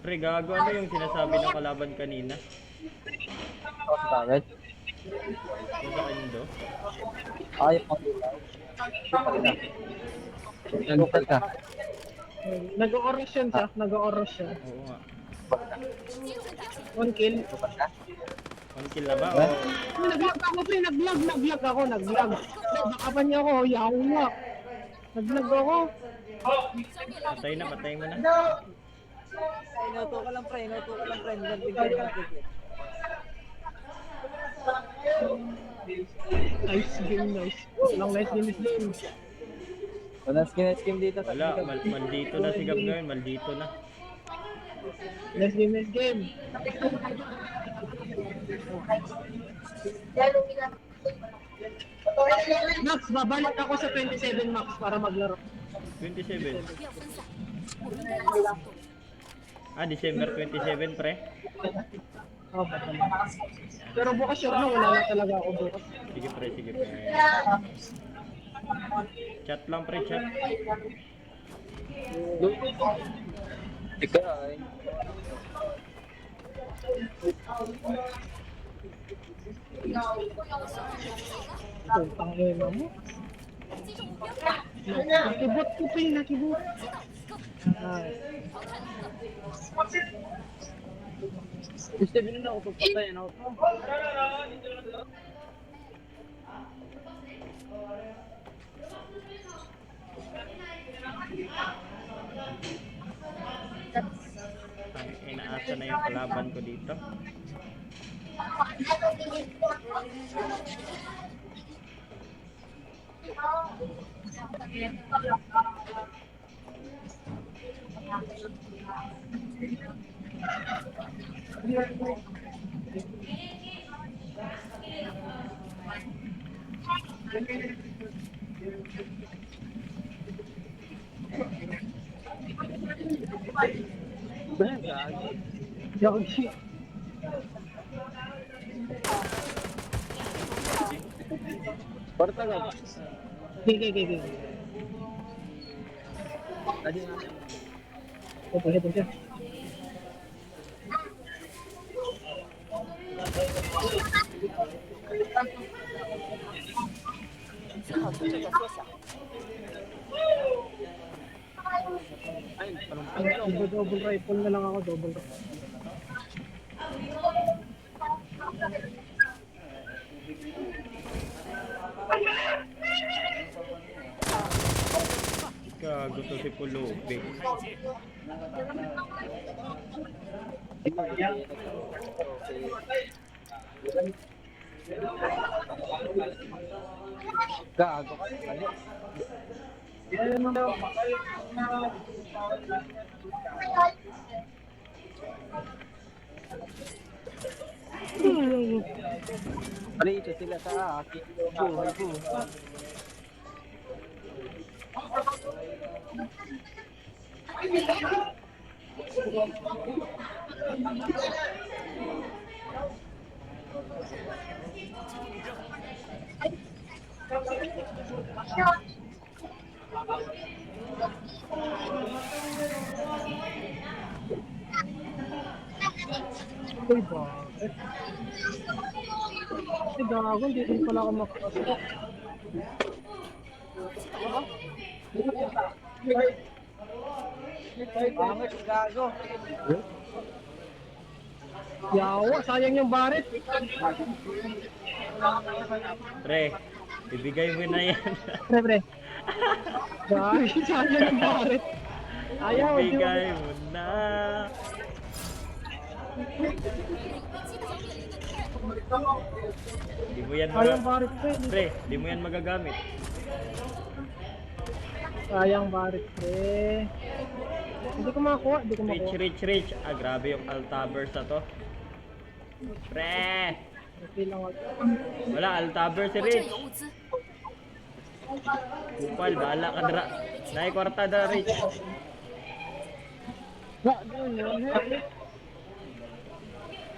Pre, gago, ano yung sinasabi ng kalaban kanina? Bakit? Yung sa Indo? Ayaw mo ilaw. Nagkukal ka. Nag-oras Ah, siya. Nag-oras siya. Oo nga. One kill. nagkukal ka? One kill na ba? Ha? Oo. Nag-lag ako, pre. Nag-lag ako. Baka pa niya ako. Yaw nga. Nag-lag ako. Patay na, patay mo na. Inuto ka lang, pre. Inuto ka lang, pre. Nagkukal. Nice game, nice. Long nice game. Walang skin dito. Wala, maldito na si Gab ngayon, maldito na. Nice game. Max, babalik ako sa 27 Max para maglaro. 27. Ah, December 27, pre. Oh, pero bukas sure na wala na talaga ako bukas. Sige, pre, sige, pre. Chat lang, pre, chat. Ikaw ay. Putang ina mo. Nakibot ko pa yung nakibot. Gusto mo na ako pagpatayin ako. Ang inaasa na yung kalaban ko dito. Yogi. Porta ka. Sige. Tadi nga. Ito. Ay, parang Double rifle na lang ako, double rifle. Gago to si Pulubi. gago ka. Ano? Parito sila sa akin. Buhay ko. Uy, bakit? Ay, gago, hindi rin pala ako makakasok. Bangat, gago. Yawa, sayang yung barit. Pre, ibigay mo na yan. Pre. Dahil sayang yung barit. Ayaw, Ibigay mo na. Di mo yan Sayang barit, pre. Pre, di mo yan magagamit. Sayang barit, pre. Hindi ko makakuha. Rich. Ah, grabe yung Altabers na to. Pre! Okay lang ako. Wala, Altaber si Rich. Kupal, bahala ka dra. Naikwarta da, Rich.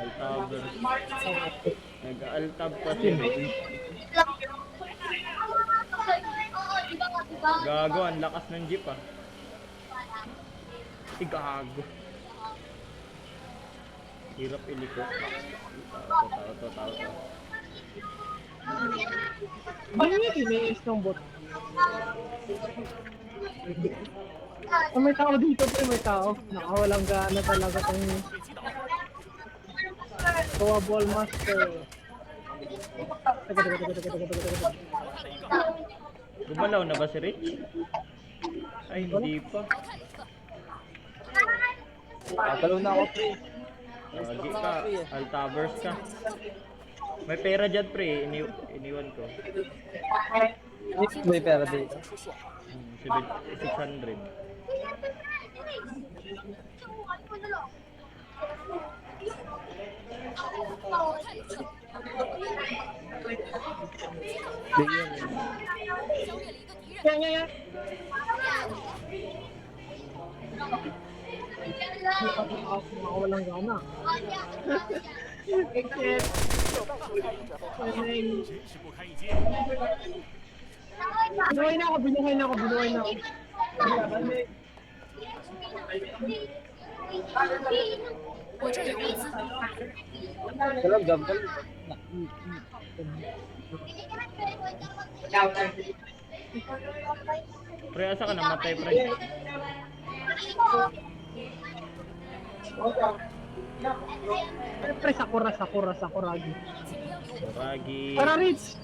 Altaber. Nag-altab pa si Rich. Gago, ang lakas ng jeep ah. Gago. Hirap iliko. Tao. Bakit iniis ng bot? Oh, may tao dito pre, may tao. Nakawalang gana talaga tong Toa Ball Master. Gumalaw na ba si Rich? Ay, hindi pa. Tatalo na ako, pre. Lagi ka, Altabers ka. May pera dyan pre, iniwan ko. May pera dito. 600. Yan. Nakawalang gana. Binuhay na ako. 我这有物资。 Dalag, gab. Pre, asa ka namatay pre? Pre, Sakuragi. Ragi. Tara, Rich!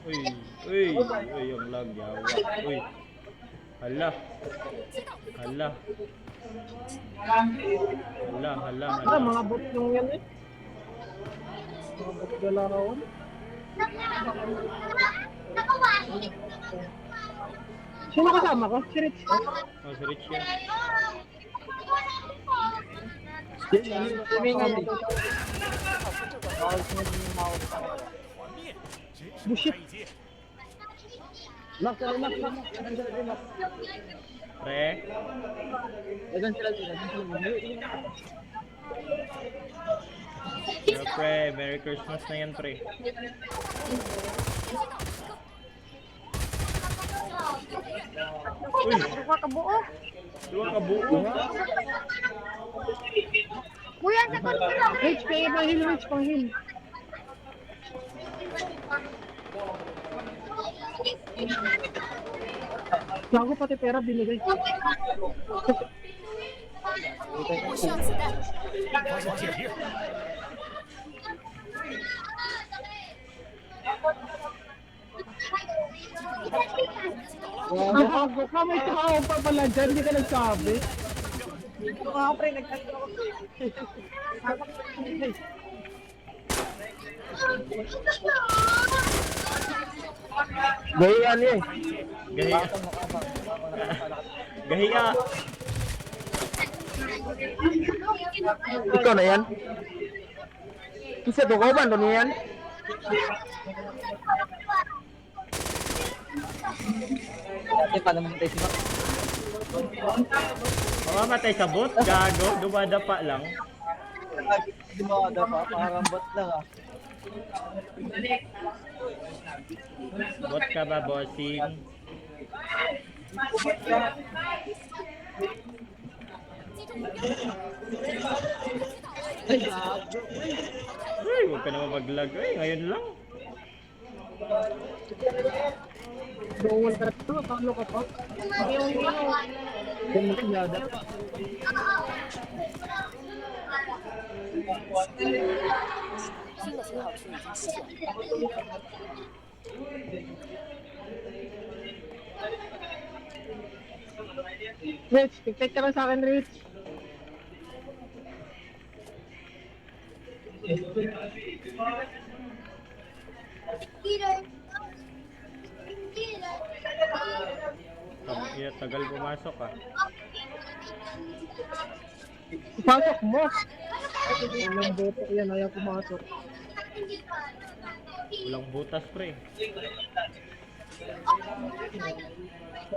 Uy, yung lag yawa. Uy. Hala. Mga bot yung yan eh. Mga bot galawan. Sino kasama ko? Si Rich. Oh, si Rich yan. Bullshit. Lock. Pre. Dagan sila. Pero pre, Merry Christmas na yan pre. Uy, Dua kabuo. dua ka buo. Kuya, sakot ko lang. Rich, pang-heal. Gago pati pera binigay. 我需要子弹。 Gago ka, may tao pa pala dyan, hindi ka nagsabi. Mga pre, nagtatlo ako. Gaya niya eh. Gahiya. Gahiya. Ikaw na yan? Isa to ko ba? Ano yan? Paano mamatay si Mac? Mamamatay sa bot, gago. Dumadapa lang. Dumada pa, parambot lang ah. Bot ka ba, bossing? Ay, gago. Uy, huwag ka naman mag-lag. Uy, ngayon lang. Bawal ka ito, talo ka pa. Kung masyada. 新的信号区已经实现。 Rich, tic-tac ka lang sa akin, Rich. Yeah, tagal pumasok ah. Pasok mo. Walang boto yan, ayaw pumasok. Walang butas pre.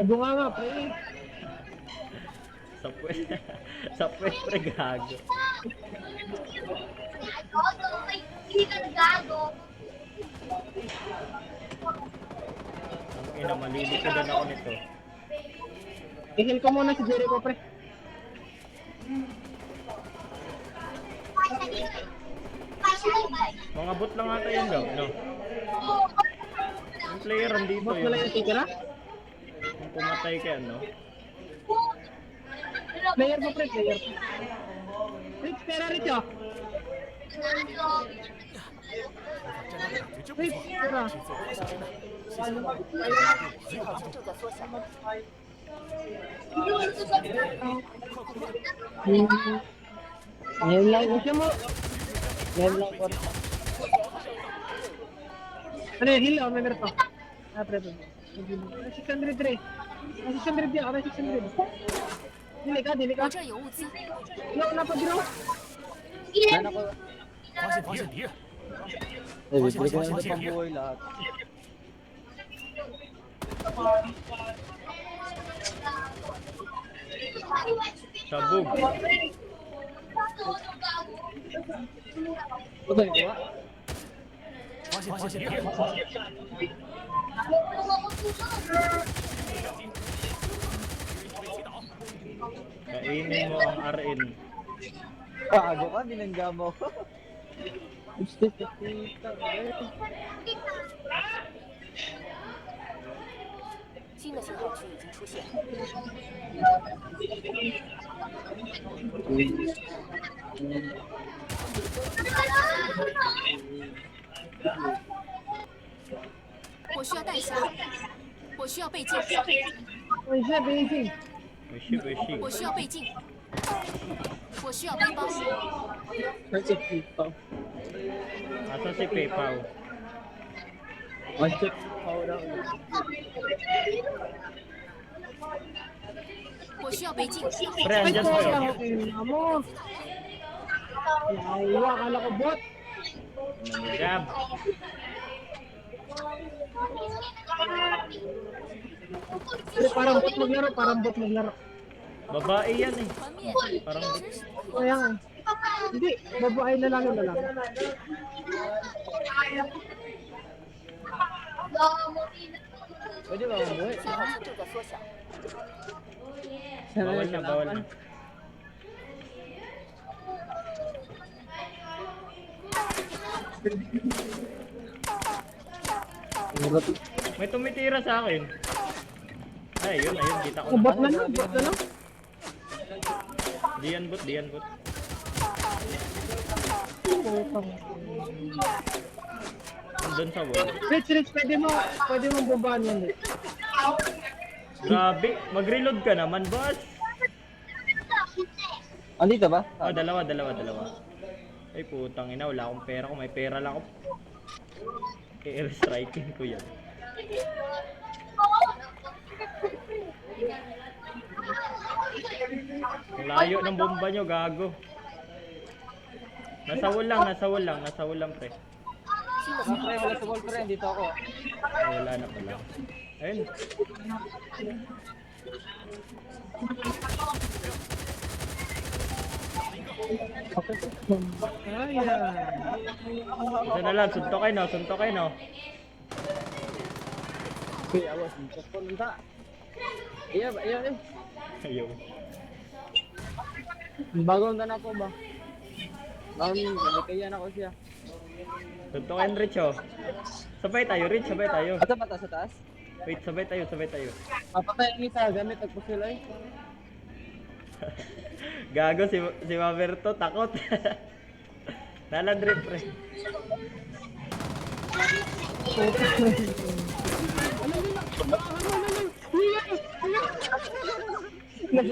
Bunga nga, pre. Sa puwet. Sa puwet pre gago. Ang ina, malilikodan ako nito. I-heal ko muna si Jericho, pre. Mga bot lang ata yun daw, no? Yung player andito Bot na yun. lang yung titira. Yung pumatay kay ano. Player po, pre, player po. Rich, pera Rich, oh. Rich, pera. 信号精度在缩小。 Ngayon lang ko siya mo. Ngayon lang ko. Ano yun, heal, oh, may meron to. Ah, pre, pre. 600, pre. 600 yan, 600. Dili ka, dili 我 ka. 这儿有物资， Wala na pa, bro. 发现敌人， Eh, bibili ko na ng pambuhay lahat. Sabog. Ito yung kuha. 发现敌人， Kainin mo ang RN. Pago ka, binangga mo. 新的信号区已经出现。我需要弹匣，我需要倍镜， Ay, siya, basic. Wishi, wishi. 我需要倍镜，我需要背包， Search of people. Asa si Pepaw? Search power down. 我需要倍镜， Pre, Ay, andyan ko sa'yo. lang, okay na mo. Yawa, akala ko bot. Manggab. Pre, parang bot maglaro, parang bot maglaro. Babae yan eh. 团灭， Parang 真是 Kaya nga. Hindi, babae na lang yung lalaki. Pwede ba mabuhay? 信号精度在缩小。 bawal na, bawal na. May tumitira sa akin. Ay, yun, ayun, kita ko Oh, na. bot na lang, bot na lang. Diyan bot, diyan bot. Putang. Doon sa wall. Rich, Rich, pwede mo bombahan yan, Rich. Grabe, mag-reload ka naman, boss. Andito ba? Oh, dalawa. Ay, putang ina, wala akong pera. Kung may pera lang ako, i-airstriking ko yan. Ang layo ng bomba nyo, gago. Nasa wall lang, pre. 新的信号 Pre, wala sa wall, pre. Andito ako. Ay, wala na pala. Ayun. Ayan. Isa na lang, suntok kayo, no? Kuya, awas. Punta. Iya, iya, iya. Ayaw. Bagong na po ba? Bagong, kaya na ko siya. Suntokin, Rich, oh. Sabay tayo, Rich, sabay tayo. Asa ba ta sa taas? Wait, sabay tayo. Papatay ang isa, gamit ang sila eh. Gago, si Maberto, takot. Nalandrip, pre.